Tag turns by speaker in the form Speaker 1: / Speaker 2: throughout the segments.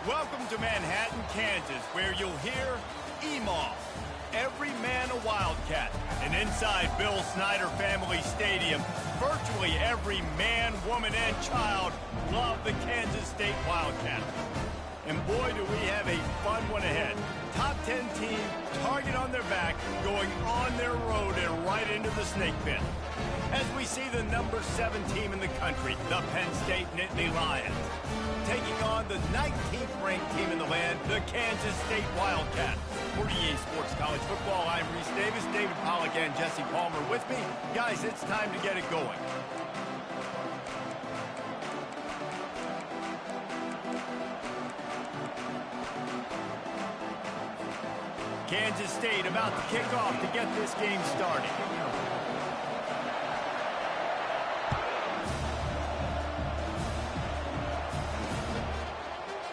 Speaker 1: Welcome to Manhattan, Kansas, where you'll hear EMAW, every man a Wildcat. And inside Bill Snyder Family Stadium, virtually every man, woman, and child love the Kansas State Wildcats. And boy, do we have a fun one ahead. Top 10 team, target on their back, going on their road and right into the snake pit. As we see the number 7 team in the country, the Penn State Nittany Lions, taking on the 19th ranked team in the land, the Kansas State Wildcats. For EA Sports College Football, I'm Reese Davis, David Pollack, and Jesse Palmer with me. Guys, it's time to get it going. Kansas State about to kick off to get this game started.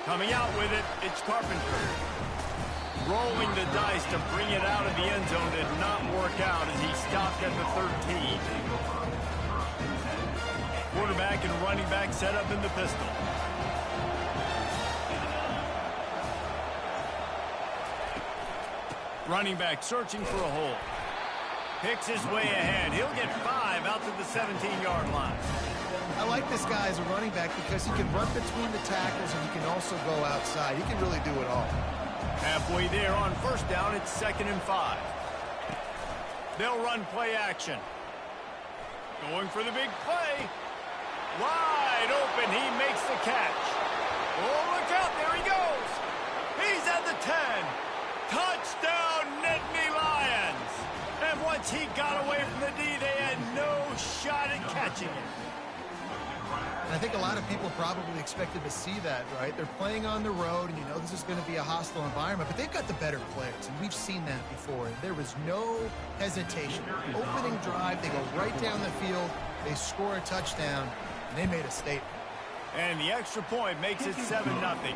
Speaker 1: Coming out with it, it's Carpenter. Rolling the dice to bring it out of the end zone did not work out as he stopped at the 13. Quarterback and running back set up in the pistol. Running back searching for a hole. Picks his way ahead. He'll get 5 out to the 17-yard line.
Speaker 2: I like this guy as a running back because he can run between the tackles and he can also go outside. He can really do it all.
Speaker 1: Halfway there on first down, it's 2nd and 5. They'll run play action. Going for the big play. Wide open. He makes the catch. Oh, look out. There he goes. He's at the 10. Touchdown, Nittany Lions! And once he got away from the D, they had no shot at catching it.
Speaker 2: And I think a lot of people probably expected to see that, right? They're playing on the road, and you know this is going to be a hostile environment, but they've got the better players, and we've seen that before. And there was no hesitation. Opening drive, they go right down the field, they score a touchdown, and they made a statement.
Speaker 1: And the extra point makes it 7-0.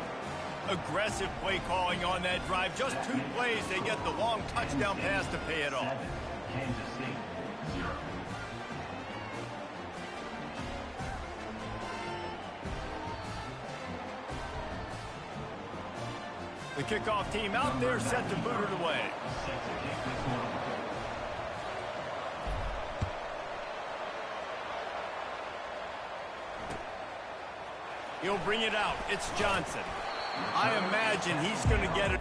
Speaker 1: Aggressive play calling on that drive. Just 2 plays, they get the long touchdown pass to pay it off.
Speaker 3: Kansas State, 0.
Speaker 1: The kickoff team out there set to boot it away. He'll bring it out. It's Johnson. I imagine he's going to get it.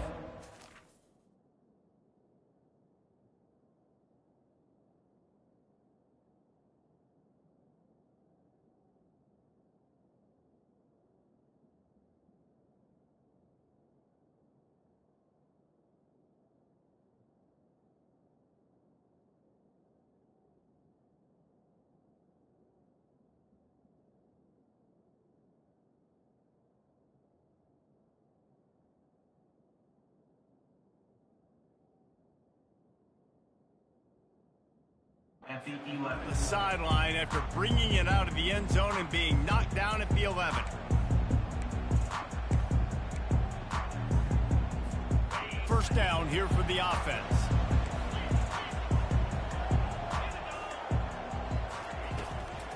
Speaker 3: At the 11.
Speaker 1: The sideline after bringing it out of the end zone and being knocked down at the 11. First down here for the offense.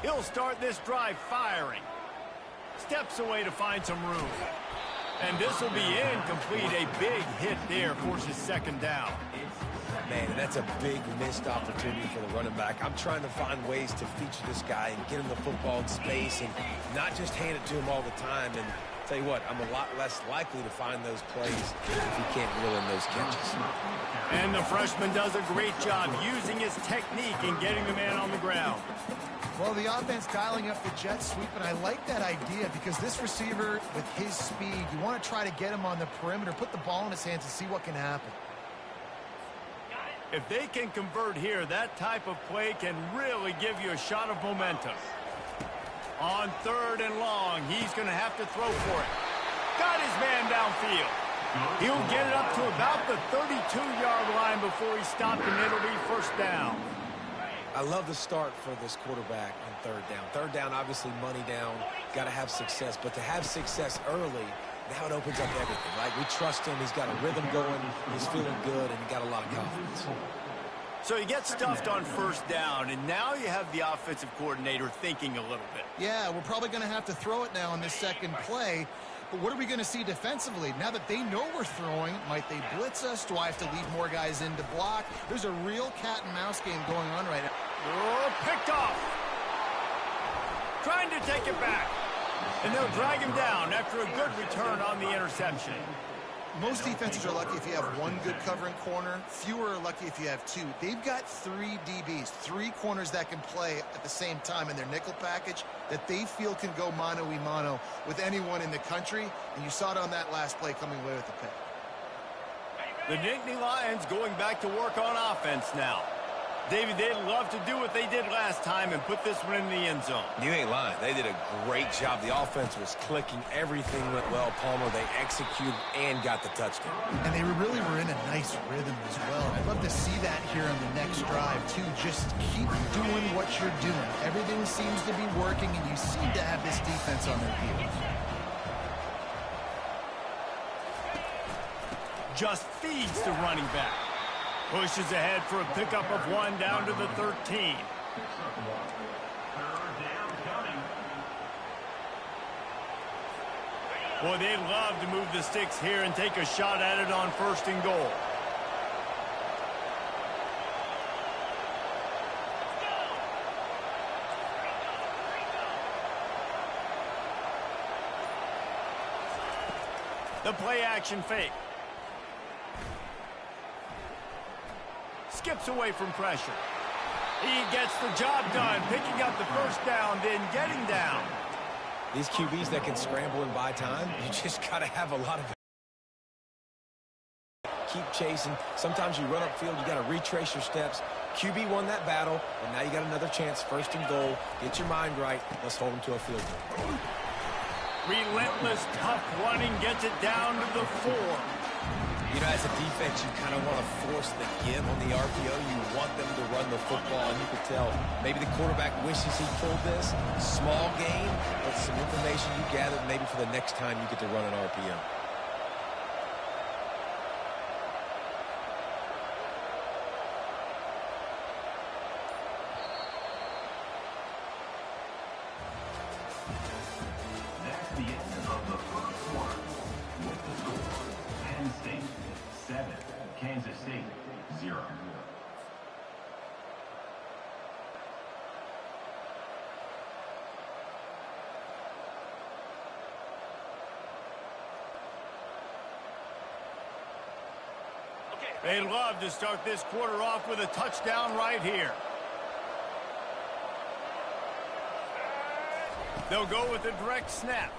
Speaker 1: He'll start this drive firing. Steps away to find some room. And this will be incomplete. A big hit there forces 2nd down.
Speaker 4: Man, that's a big missed opportunity for the running back. I'm trying to find ways to feature this guy and get him the football in space and not just hand it to him all the time. And tell you what, I'm a lot less likely to find those plays if he can't reel in those catches.
Speaker 1: And the freshman does a great job using his technique and getting the man on the ground.
Speaker 2: Well, the offense dialing up the jet sweep, and I like that idea because this receiver, with his speed, you want to try to get him on the perimeter, put the ball in his hands and see what can happen.
Speaker 1: If they can convert here, that type of play can really give you a shot of momentum. On 3rd and long, he's going to have to throw for it. Got his man downfield. He'll get it up to about the 32-yard line before he stopped, and it'll be first down.
Speaker 4: I love the start for this quarterback on 3rd down. 3rd down, obviously money down, got to have success. But to have success early, now it opens up everything, right? We trust him. He's got a rhythm going. He's feeling good, and he got a lot of confidence.
Speaker 1: So you get stuffed on first down, and now you have the offensive coordinator thinking a little bit.
Speaker 2: Yeah, we're probably going to have to throw it now on this second play. But what are we going to see defensively? Now that they know we're throwing, might they blitz us? Do I have to leave more guys in to block? There's a real cat and mouse game going on right now.
Speaker 1: Oh, picked off. Trying to take it back. And they'll drag him down after a good return on the interception.
Speaker 2: Most defenses are lucky if you have one good covering corner. Fewer are lucky if you have two. They've got 3 DBs, 3 corners that can play at the same time in their nickel package that they feel can go mano-a-mano with anyone in the country. And you saw it on that last play coming away with the pick.
Speaker 1: The Nittany Lions going back to work on offense now. David, they'd love to do what they did last time and put this one in the end zone.
Speaker 4: You ain't lying. They did a great job. The offense was clicking. Everything went well, Palmer. They executed and got the touchdown.
Speaker 2: And they really were in a nice rhythm as well. I'd love to see that here on the next drive, too. Just keep doing what you're doing. Everything seems to be working, and you seem to have this defense on their heels.
Speaker 1: Just feeds the running back. Pushes ahead for a pickup of 1 down to the 13. Boy, they'd love to move the sticks here and take a shot at it on 1st and goal. The play action fake. Skips away from pressure. He gets the job done, picking up the 1st down, then getting down.
Speaker 4: These QBs that can scramble and buy time, you just got to have a lot of keep chasing. Sometimes you run upfield, you got to retrace your steps. QB won that battle, and now you got another chance, 1st and goal. Get your mind right. Let's hold them to a field goal.
Speaker 1: Relentless, tough running gets it down to the 4.
Speaker 4: You know, as a defense, you kind of want to force the give on the RPO. You want them to run the football, and you could tell maybe the quarterback wishes he pulled this. Small game, but some information you gathered maybe for the next time you get to run an RPO.
Speaker 3: That's the end of the first quarter. With the score, Penn State 7, Kansas State 0.
Speaker 1: They'd love to start this quarter off with a touchdown right here. They'll go with a direct snap.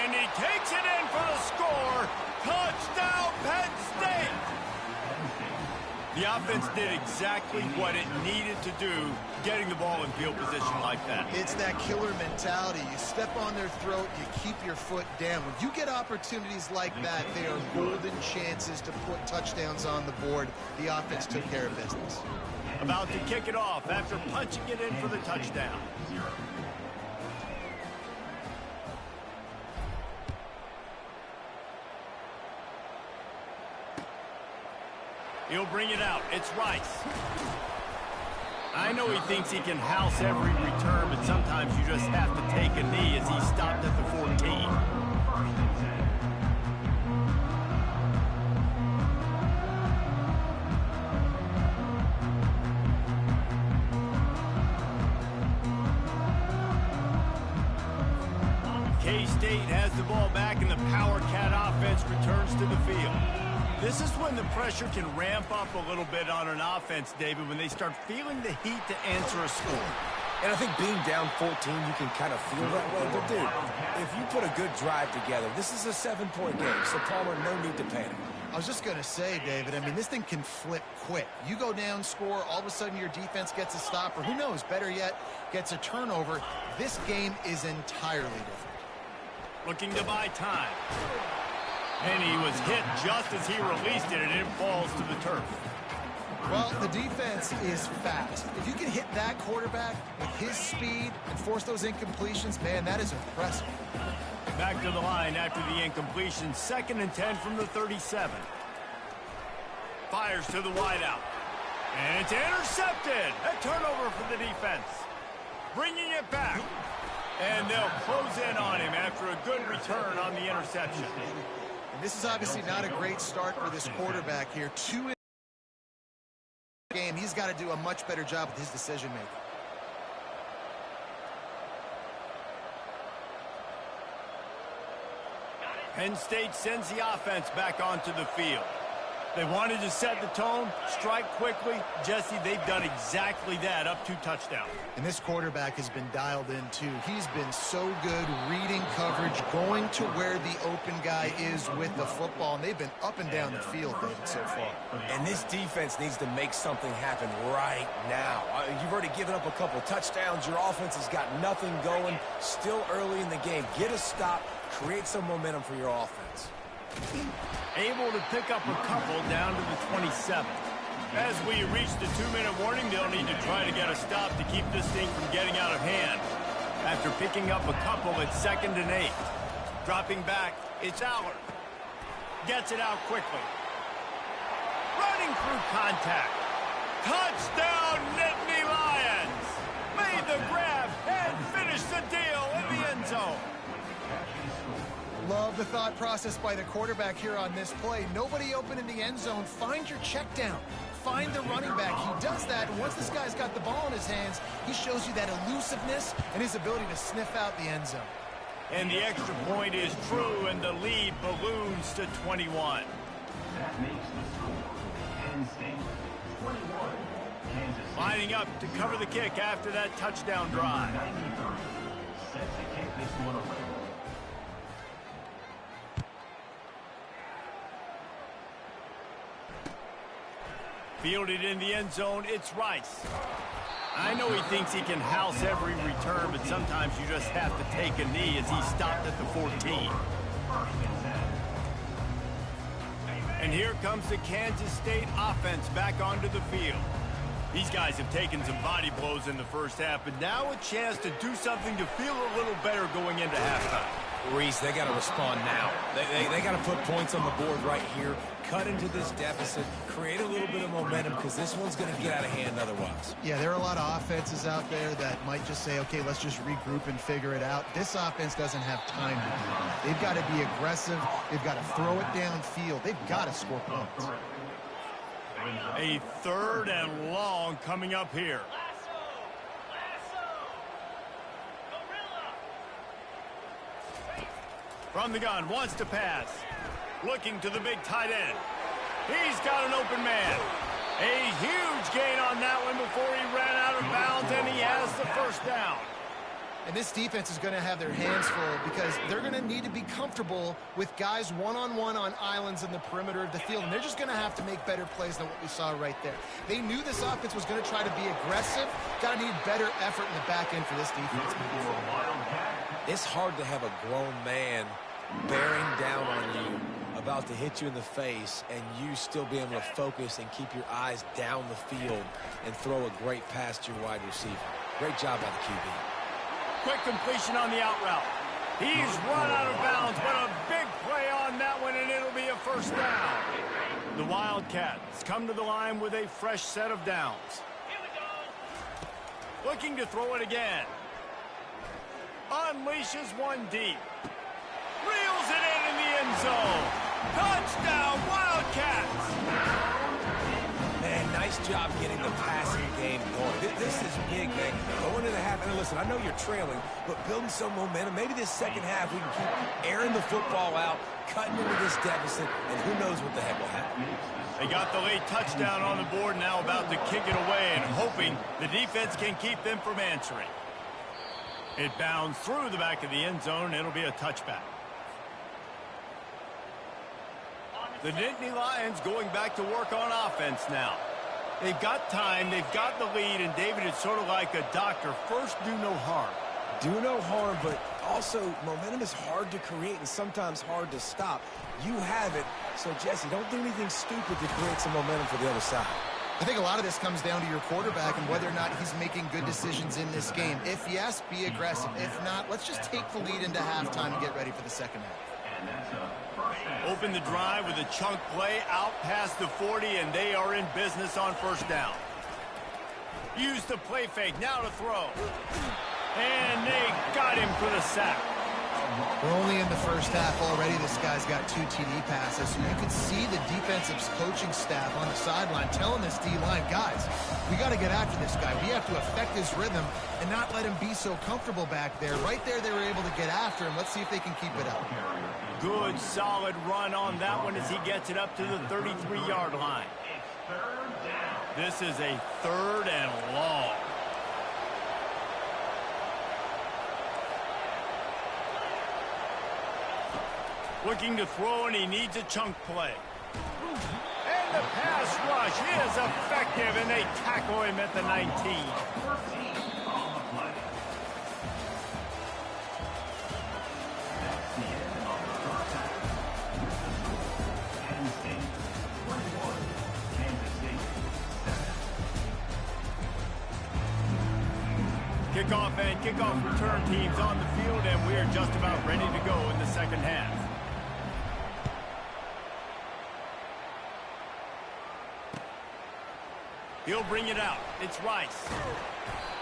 Speaker 1: And he takes it in for the score. Touchdown, Penn State! The offense did exactly what it needed to do, getting the ball in field position like that.
Speaker 2: It's that killer mentality. You step on their throat, you keep your foot down. When you get opportunities like that, they are golden chances to put touchdowns on the board. The offense took care of business.
Speaker 1: About to kick it off after punching it in for the touchdown. He'll bring it out. It's Rice. I know he thinks he can house every return, but sometimes you just have to take a knee as he stopped at the 14. K-State has the ball back, and the Power Cat offense returns to the field. This is when the pressure can ramp up a little bit on an offense, David, when they start feeling the heat to answer a score.
Speaker 4: And I think being down 14, you can kind of feel that way. But, dude, if you put a good drive together, this is a 7-point game. So, Palmer, no need to panic.
Speaker 2: I was just going to say, David, I mean, this thing can flip quick. You go down, score, all of a sudden your defense gets a stop, or who knows, better yet, gets a turnover. This game is entirely different.
Speaker 1: Looking to buy time. And he was hit just as he released it, and it falls to the turf.
Speaker 2: Well, the defense is fast. If you can hit that quarterback with his speed and force those incompletions, man, that is impressive.
Speaker 1: Back to the line after the incompletion. 2nd and 10 from the 37. Fires to the wideout. And it's intercepted. A turnover for the defense. Bringing it back. And they'll close in on him after a good return on the interception.
Speaker 2: And this is obviously not a great start for this quarterback here. 2 in the game. He's got to do a much better job with his decision-making.
Speaker 1: Penn State sends the offense back onto the field. They wanted to set the tone, strike quickly. Jesse, they've done exactly that, up 2 touchdowns.
Speaker 2: And this quarterback has been dialed in, too. He's been so good reading coverage, going to where the open guy is with the football, and they've been up and down the field, David, so far.
Speaker 4: And this defense needs to make something happen right now. You've already given up a couple touchdowns. Your offense has got nothing going. Still early in the game. Get a stop. Create some momentum for your offense.
Speaker 1: Able to pick up a couple down to the 27. As we reach the 2-minute warning, they'll need to try to get a stop to keep this thing from getting out of hand. After picking up a couple at 2nd and 8. Dropping back, it's Allard. Gets it out quickly. Running through contact. Touchdown, Nittany Lions! Made the grab and finished the deal in the end zone.
Speaker 2: Love the thought process by the quarterback here on this play. Nobody open in the end zone. Find your check down. Find the running back. He does that, and once this guy's got the ball in his hands, he shows you that elusiveness and his ability to sniff out the end zone.
Speaker 1: And the extra point is true, and the lead balloons to 21.
Speaker 3: That makes the score Penn State 21, Kansas City.
Speaker 1: Lining up to cover the kick after that touchdown drive.
Speaker 3: 93, set to kick this one away.
Speaker 1: Fielded in the end zone, it's Rice. I know he thinks he can house every return, but sometimes you just have to take a knee as he stopped at the 14. And here comes the Kansas State offense back onto the field. These guys have taken some body blows in the first half, but now a chance to do something to feel a little better going into halftime.
Speaker 4: Reese, they got to respond now. They got to put points on the board right here, cut into this deficit, create a little bit of momentum, because this one's going to get out of hand otherwise.
Speaker 2: Yeah, there are a lot of offenses out there that might just say, okay, let's just regroup and figure it out. This offense doesn't have time to do that. They've got to be aggressive. They've got to throw it downfield. They've got to score points.
Speaker 1: A 3rd and long coming up here. From the gun, wants to pass. Looking to the big tight end. He's got an open man. A huge gain on that one before he ran out of bounds, and he has the first down.
Speaker 2: And this defense is going to have their hands full because they're going to need to be comfortable with guys one-on-one on islands in the perimeter of the field. And they're just going to have to make better plays than what we saw right there. They knew this offense was going to try to be aggressive. Got to need better effort in the back end for this defense.
Speaker 4: It's hard to have a grown man bearing down on you, about to hit you in the face, and you still be able to focus and keep your eyes down the field and throw a great pass to your wide receiver. Great job by the QB.
Speaker 1: Quick completion on the out route. He's run out of bounds, but a big play on that one, and it'll be a first down. The Wildcats come to the line with a fresh set of downs. Looking to throw it again. Unleashes one deep. Reels it in the end zone. Touchdown, Wildcats!
Speaker 4: Man, nice job getting the passing game going. This is big, man. Going into the half, and listen, I know you're trailing, but building some momentum. Maybe this second half we can keep airing the football out, cutting into this deficit, and who knows what the heck will happen.
Speaker 1: They got the late touchdown on the board, now about to kick it away and hoping the defense can keep them from answering. It bounds through the back of the end zone, and it'll be a touchback. The Nittany Lions going back to work on offense now. They've got time, they've got the lead, and David, it's sort of like a doctor. First, do no harm.
Speaker 4: Do no harm, but also momentum is hard to create and sometimes hard to stop. You have it, so Jesse, don't do anything stupid to create some momentum for the other side.
Speaker 2: I think a lot of this comes down to your quarterback and whether or not he's making good decisions in this game. If yes, be aggressive. If not, let's just take the lead into halftime and get ready for the second half.
Speaker 1: Open the drive with a chunk play out past the 40, and they are in business on first down. Use the play fake, now to throw. And they got him for the sack.
Speaker 2: We're only in the first half already. This guy's got 2 TD passes. So you can see the defensive coaching staff on the sideline telling this D-line, guys, we got to get after this guy. We have to affect his rhythm and not let him be so comfortable back there. Right there, they were able to get after him. Let's see if they can keep it up.
Speaker 1: Good, solid run on that one as he gets it up to the 33-yard line. This is a 3rd and long. Looking to throw, and he needs a chunk play. And the pass rush is effective, and they tackle him at the 19. Kickoff and kickoff return teams on the field, and we are just about ready to go in the second half. He'll bring it out. It's Rice.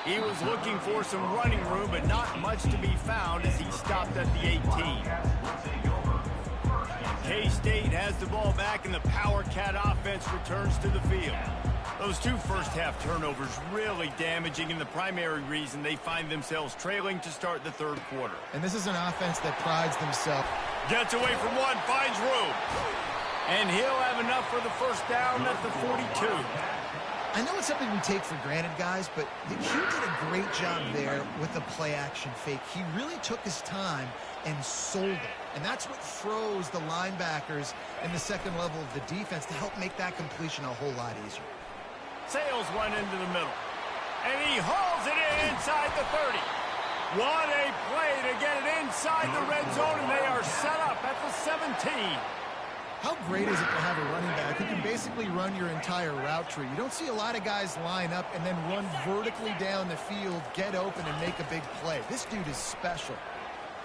Speaker 1: He was looking for some running room, but not much to be found as he stopped at the 18. K-State has the ball back, and the Power Cat offense returns to the field. Those 2 first-half turnovers really damaging, and the primary reason they find themselves trailing to start the 3rd quarter.
Speaker 2: And this is an offense that prides themselves.
Speaker 1: Gets away from one, finds room. And he'll have enough for the first down at the 42.
Speaker 2: I know it's something we take for granted, guys, but Hugh did a great job there with the play-action fake. He really took his time and sold it. And that's what froze the linebackers in the second level of the defense to help make that completion a whole lot easier.
Speaker 1: Sails one into the middle. And he hauls it in inside the 30. What a play to get it inside the red zone, and they are set up at the 17.
Speaker 2: How great is it to have a running back who can basically run your entire route tree? You don't see a lot of guys line up and then run vertically down the field, get open, and make a big play. This dude is special.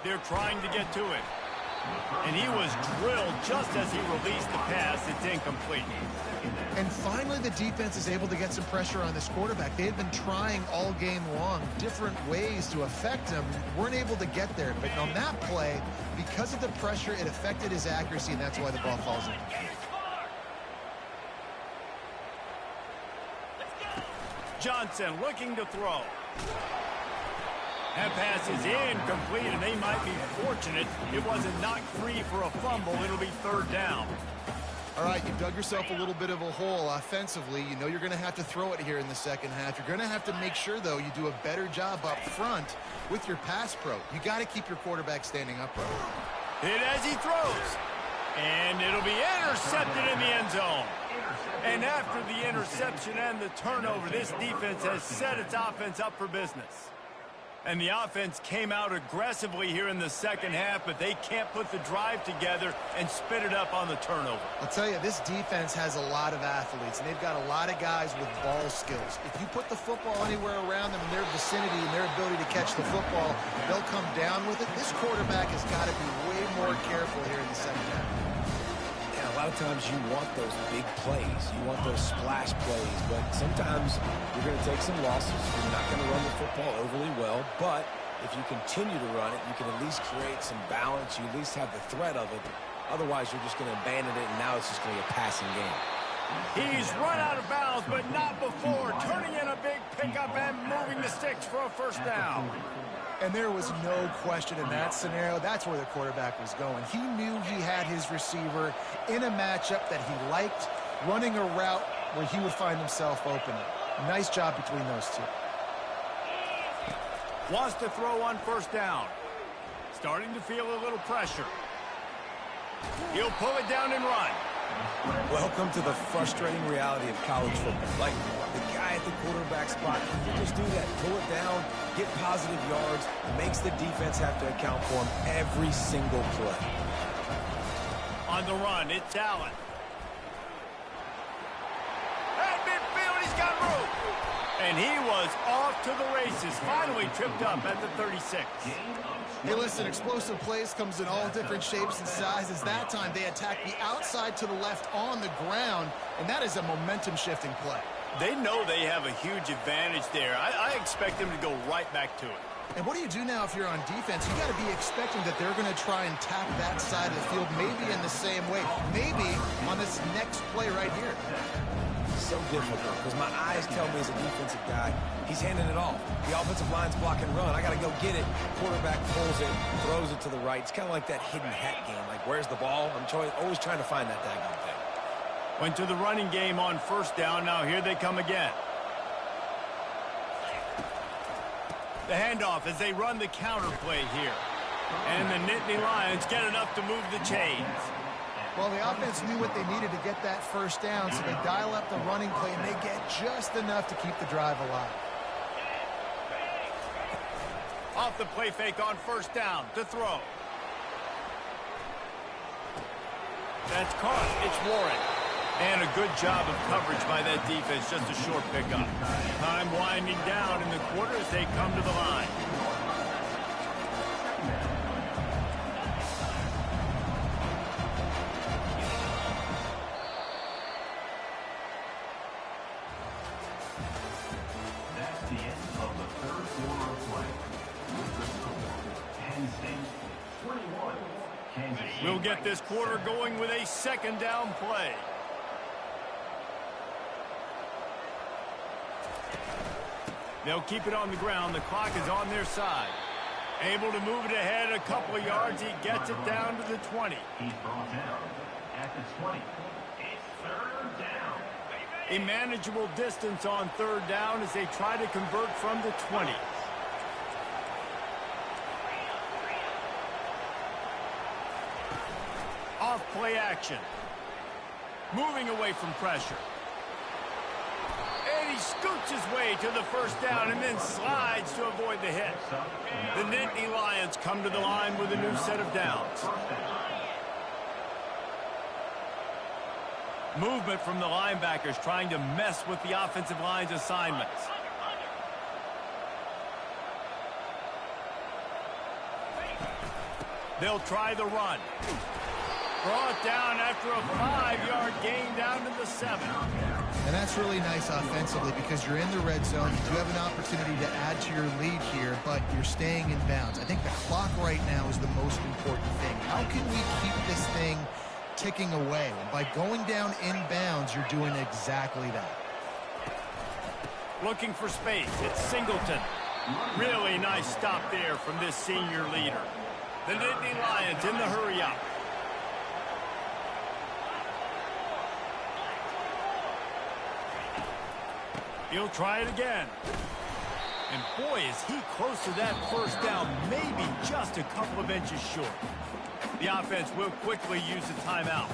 Speaker 1: They're trying to get to it. And he was drilled just as he released the pass. It's incomplete.
Speaker 2: And finally, the defense is able to get some pressure on this quarterback. They had been trying all game long different ways to affect him. Weren't able to get there. But on that play, because of the pressure, it affected his accuracy, and that's why the ball falls in.
Speaker 1: Johnson looking to throw. That pass is incomplete, and they might be fortunate it wasn't knocked free for a fumble. It'll be 3rd down.
Speaker 2: All right, you dug yourself a little bit of a hole offensively. You know you're going to have to throw it here in the second half. You're going to have to make sure, though, you do a better job up front with your pass pro. You got to keep your quarterback standing upright.
Speaker 1: Hit as he throws. And it'll be intercepted in the end zone. And after the interception and the turnover, this defense has set its offense up for business. And the offense came out aggressively here in the second half, but they can't put the drive together and spit it up on the turnover.
Speaker 2: I'll tell you, this defense has a lot of athletes, and they've got a lot of guys with ball skills. If you put the football anywhere around them in their vicinity and their ability to catch the football, they'll come down with it. This quarterback has got to be way more careful here in the second half.
Speaker 4: A lot of times you want those big plays. You want those splash plays, but sometimes you're going to take some losses. You're not going to run the football overly well, but if you continue to run it, you can at least create some balance. You at least have the threat of it. Otherwise, you're just going to abandon it, and now it's just going to be a passing game.
Speaker 1: He's run out of bounds, but not before. Turning in a big pickup and moving the sticks for a first down.
Speaker 2: And there was no question in that scenario. That's where the quarterback was going. He knew he had his receiver in a matchup that he liked, running a route where he would find himself open. Nice job between those two.
Speaker 1: Wants to throw on first down. Starting to feel a little pressure. He'll pull it down and run.
Speaker 4: Welcome to the frustrating reality of college football. Like, the guy at the quarterback spot, he can just do that. Pull it down, get positive yards, makes the defense have to account for him every single play.
Speaker 1: On the run, it's Allen. At midfield, he's got room. And he was off to the races, finally tripped up at the 36.
Speaker 2: Hey, listen, explosive plays comes in all different shapes and sizes. That time, they attacked the outside to the left on the ground, and that is a momentum-shifting play.
Speaker 1: They know they have a huge advantage there. I expect them to go right back to it.
Speaker 2: And what do you do now if you're on defense? You got to be expecting that they're going to try and tap that side of the field, maybe in the same way, maybe on this next play right here.
Speaker 4: So difficult because my eyes tell me as a defensive guy, he's handing it off. The offensive line's block and run. I got to go get it. Quarterback pulls it, throws it to the right. It's kind of like that hidden hat game. Like, where's the ball? I'm always trying to find that daggone thing.
Speaker 1: Went to the running game on first down. Now here they come again. The handoff as they run the counter play here. And the Nittany Lions get enough to move the chains.
Speaker 2: Well, the offense knew what they needed to get that first down, so they dial up the running play, and they get just enough to keep the drive alive.
Speaker 1: Off the play fake on first down to throw. That's caught. It's Warren. And a good job of coverage by that defense. Just a short pickup. Time winding down in the quarter as they come to the line.
Speaker 3: That's the end of the third quarter of play. With the score, Penn State 21, Kansas State.
Speaker 1: We'll get this quarter going with a second down play. They'll keep it on the ground. The clock is on their side. Able to move it ahead a couple of yards. He gets it down to the 20.
Speaker 3: He's brought down at the 20. It's third down.
Speaker 1: A manageable distance on third down as they try to convert from the 20. Off play action. Moving away from pressure. And he scoots his way to the first down and then slides to avoid the hit. The Nittany Lions come to the line with a new set of downs. Movement from the linebackers trying to mess with the offensive line's assignments. They'll try the run. Brought down after a 5-yard gain down to the 7.
Speaker 2: And that's really nice offensively because you're in the red zone. You do have an opportunity to add to your lead here, but you're staying in bounds. I think the clock right now is the most important thing. How can we keep this thing ticking away? And by going down in bounds, you're doing exactly that.
Speaker 1: Looking for space. It's Singleton. Really nice stop there from this senior leader. The Nittany Lions in the hurry-up. He'll try it again. And boy, is he close to that first down, maybe just a couple of inches short. The offense will quickly use the timeout.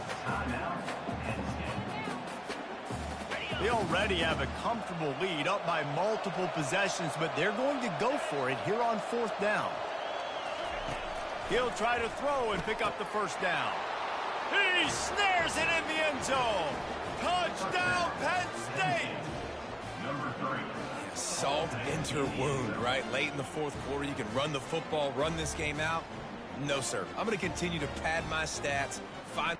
Speaker 1: They already have a comfortable lead, up by multiple possessions, but they're going to go for it here on fourth down. He'll try to throw and pick up the first down. He snares it in the end zone. Touchdown, Penn State!
Speaker 3: Number 3.
Speaker 4: Salt enter wound, right? Late in the fourth quarter, you can run the football, run this game out. No, sir. I'm going to continue to pad my stats, find